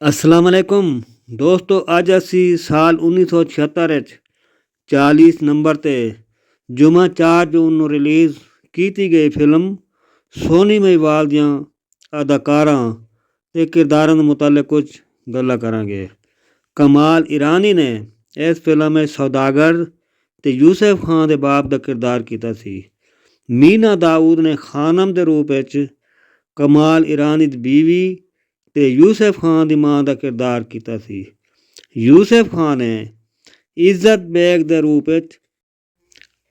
अस्सलाम वालेकुम दोस्तों, अज असी साल 1976 40 नंबर ते जुमा 4 जून ਨੂੰ ਰਿਲੀਜ਼ ਕੀਤੀ ਗਈ ਫਿਲਮ ਸੋਨੀ ਮਹਿਵਾਲ ਦੀਆਂ ਅਦਾਕਾਰਾਂ ਤੇ ਕਿਰਦਾਰਾਂ ਦੇ ਮੁਤਲਕ ਕੁਝ ਗੱਲਾਂ ਕਰਾਂਗੇ। ਕਮਾਲ ਇਰਾਨੀ ਨੇ ਇਸ ਫਿਲਮ ਵਿੱਚ ਸੌਦਾਗਰ ਤੇ ਯੂਸਫ ਖਾਨ ਦੇ ਬਾਪ ਦਾ ਕਿਰਦਾਰ ਕੀਤਾ ਸੀ। ਮੀਨਾ ਦਾਊਦ ਨੇ ਖਾਨਮ ਦੇ ਰੂਪ ਵਿੱਚ ਕਮਾਲ ਇਰਾਨੀ ਦੀ ਬੀਵੀ ਤੇ ਯੂਸਫ ਖਾਨ ਦੀ ਮਾਂ ਦਾ ਕਿਰਦਾਰ ਕੀਤਾ ਸੀ। ਯੂਸਫ ਖਾਨ ਨੇ ਇੱਜ਼ਤ ਬੇਗ ਦੇ ਰੂਪ ਵਿੱਚ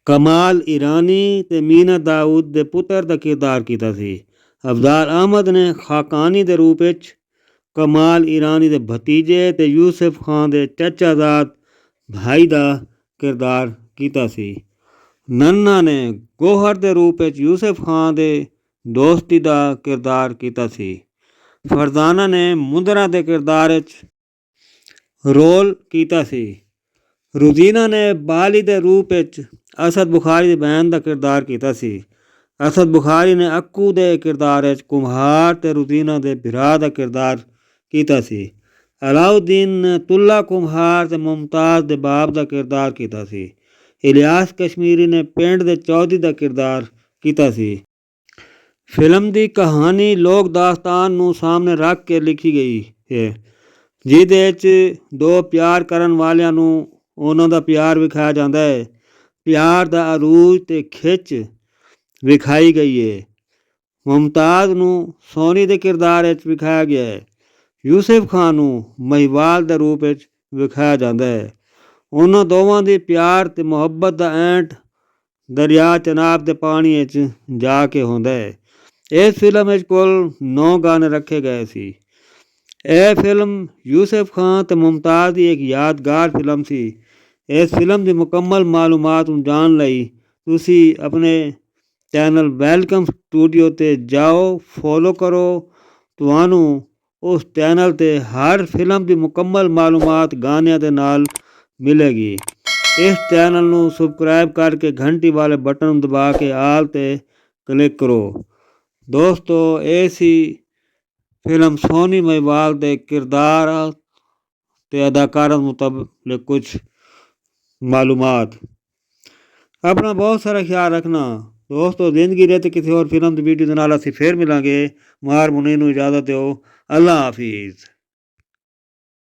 ਕਮਾਲ ਇਰਾਨੀ ਤੇ ਮੀਨਾ ਦਾਊਦ ਦੇ ਪੁੱਤਰ ਦਾ ਕਿਰਦਾਰ ਕੀਤਾ ਸੀ। ਅਬਦਾਲ ਅਹਿਮਦ ਨੇ ਖਾਕਾਨੀ ਦੇ ਰੂਪ ਵਿੱਚ ਕਮਾਲ ਇਰਾਨੀ ਦੇ ਭਤੀਜੇ ਤੇ ਯੂਸਫ ਖਾਨ ਦੇ ਚਾਚਾਜ਼ਾਦ ਭਾਈ ਦਾ ਕਿਰਦਾਰ ਕੀਤਾ ਸੀ। ਨੰਨਾ ਨੇ ਗੋਹਰ ਦੇ ਰੂਪ ਵਿੱਚ ਯੂਸਫ ਖਾਨ ਦੇ ਦੋਸਤੀ ਦਾ ਕਿਰਦਾਰ ਕੀਤਾ ਸੀ। ਫਰਜ਼ਾਨਾ ਨੇ ਮੁੰਦਰਾ ਦੇ ਕਿਰਦਾਰ ਵਿੱਚ ਰੋਲ ਕੀਤਾ ਸੀ। ਰੁਜ਼ੀਨਾ ਨੇ ਬਾਲੀ ਦੇ ਰੂਪ ਵਿੱਚ ਅਸਦ ਬੁਖਾਰੀ ਦੀ ਭੈਣ ਦਾ ਕਿਰਦਾਰ ਕੀਤਾ ਸੀ। ਅਸਦ ਬੁਖਾਰੀ ਨੇ ਅੱਕੂ ਦੇ ਕਿਰਦਾਰ ਵਿੱਚ ਕੁਮਹਾਰ ਤੇ ਰੁਜ਼ੀਨਾ ਦੇ ਭਰਾ ਦਾ ਕਿਰਦਾਰ ਕੀਤਾ ਸੀ। ਅਲਾਉਦੀਨ ਨੇ ਤੁੱਲਾ ਕੁਮਹਾਰ ਤੇ ਮੁਮਤਾਜ਼ ਦੇ ਬਾਪ ਦਾ ਕਿਰਦਾਰ ਕੀਤਾ ਸੀ। ਇਲਿਆਸ ਕਸ਼ਮੀਰੀ ਨੇ ਪਿੰਡ ਦੇ ਚੌਧਰੀ ਦਾ ਕਿਰਦਾਰ ਕੀਤਾ ਸੀ। ਫਿਲਮ ਦੀ ਕਹਾਣੀ ਲੋਕ ਦਾਸਤਾਨ ਨੂੰ ਸਾਹਮਣੇ ਰੱਖ ਕੇ ਲਿਖੀ ਗਈ ਹੈ, ਜਿਹਦੇ 'ਚ ਦੋ ਪਿਆਰ ਕਰਨ ਵਾਲਿਆਂ ਨੂੰ ਉਹਨਾਂ ਦਾ ਪਿਆਰ ਵਿਖਾਇਆ ਜਾਂਦਾ ਹੈ। ਪਿਆਰ ਦਾ ਅਰੂਜ ਤੇ ਖਿੱਚ ਵਿਖਾਈ ਗਈ ਹੈ। ਮੁਮਤਾਜ਼ ਨੂੰ ਸੋਨੀ ਦੇ ਕਿਰਦਾਰ ਵਿੱਚ ਵਿਖਾਇਆ ਗਿਆ ਹੈ। ਯੂਸਫ ਖਾਨ ਨੂੰ ਮਹਿਵਾਲ ਦੇ ਰੂਪ ਵਿੱਚ ਵਿਖਾਇਆ ਜਾਂਦਾ ਹੈ। ਉਹਨਾਂ ਦੋਵਾਂ ਦੇ ਪਿਆਰ ਤੇ ਮੁਹੱਬਤ ਦਾ ਐਂਟ ਦਰਿਆ ਚਨਾਬ ਦੇ ਪਾਣੀ ਵਿੱਚ ਜਾ ਕੇ ਹੁੰਦਾ ਹੈ। ਇਸ ਫਿਲਮ ਵਿੱਚ ਕੁੱਲ 9 ਗਾਣੇ ਰੱਖੇ ਗਏ ਸੀ। ਇਹ ਫਿਲਮ ਯੂਸਫ ਖਾਨ ਤੇ ਮੁਮਤਾਜ਼ ਦੀ ਇੱਕ ਯਾਦਗਾਰ ਫਿਲਮ ਸੀ। ਇਸ ਫਿਲਮ ਦੀ ਮੁਕੰਮਲ ਮਾਲੂਮਾਤ ਨੂੰ ਜਾਣਨ ਲਈ ਤੁਸੀਂ ਆਪਣੇ ਚੈਨਲ ਵੈਲਕਮ ਸਟੂਡੀਓ 'ਤੇ ਜਾਓ, ਫੋਲੋ ਕਰੋ। ਤੁਹਾਨੂੰ ਉਸ ਚੈਨਲ 'ਤੇ ਹਰ ਫਿਲਮ ਦੀ ਮੁਕੰਮਲ ਮਾਲੂਮਾਤ ਗਾਣਿਆਂ ਦੇ ਨਾਲ ਮਿਲੇਗੀ। ਇਸ ਚੈਨਲ ਨੂੰ ਸਬਸਕ੍ਰਾਈਬ ਕਰਕੇ ਘੰਟੀ ਵਾਲੇ ਬਟਨ ਨੂੰ ਦਬਾ ਕੇ ਆਲ 'ਤੇ ਕਲਿੱਕ ਕਰੋ। ਦੋਸਤੋ, ਇਹ ਸੀ ਫਿਲਮ ਸੋਨੀ ਮਹਿਵਾਲ ਦੇ ਕਿਰਦਾਰ ਤੇ ਅਦਾਕਾਰਾਂ ਮੁਤਾਬਕ ਕੁਝ ਮਾਲੂਮਾਤ। ਆਪਣਾ ਬਹੁਤ ਸਾਰਾ ਖਿਆਲ ਰੱਖਣਾ ਦੋਸਤੋ। ਜ਼ਿੰਦਗੀ ਰਹੇ ਤੇ ਕਿਸੇ ਹੋਰ ਫਿਲਮ ਦੀ ਵੀਡੀਓ ਦੇ ਨਾਲ ਅਸੀਂ ਫੇਰ ਮਿਲਾਂਗੇ। ਮਾਰ ਮੁਨੀ ਨੂੰ ਇਜਾਜ਼ਤ ਦਿਓ। ਅੱਲਾ ਹਾਫਿਜ਼।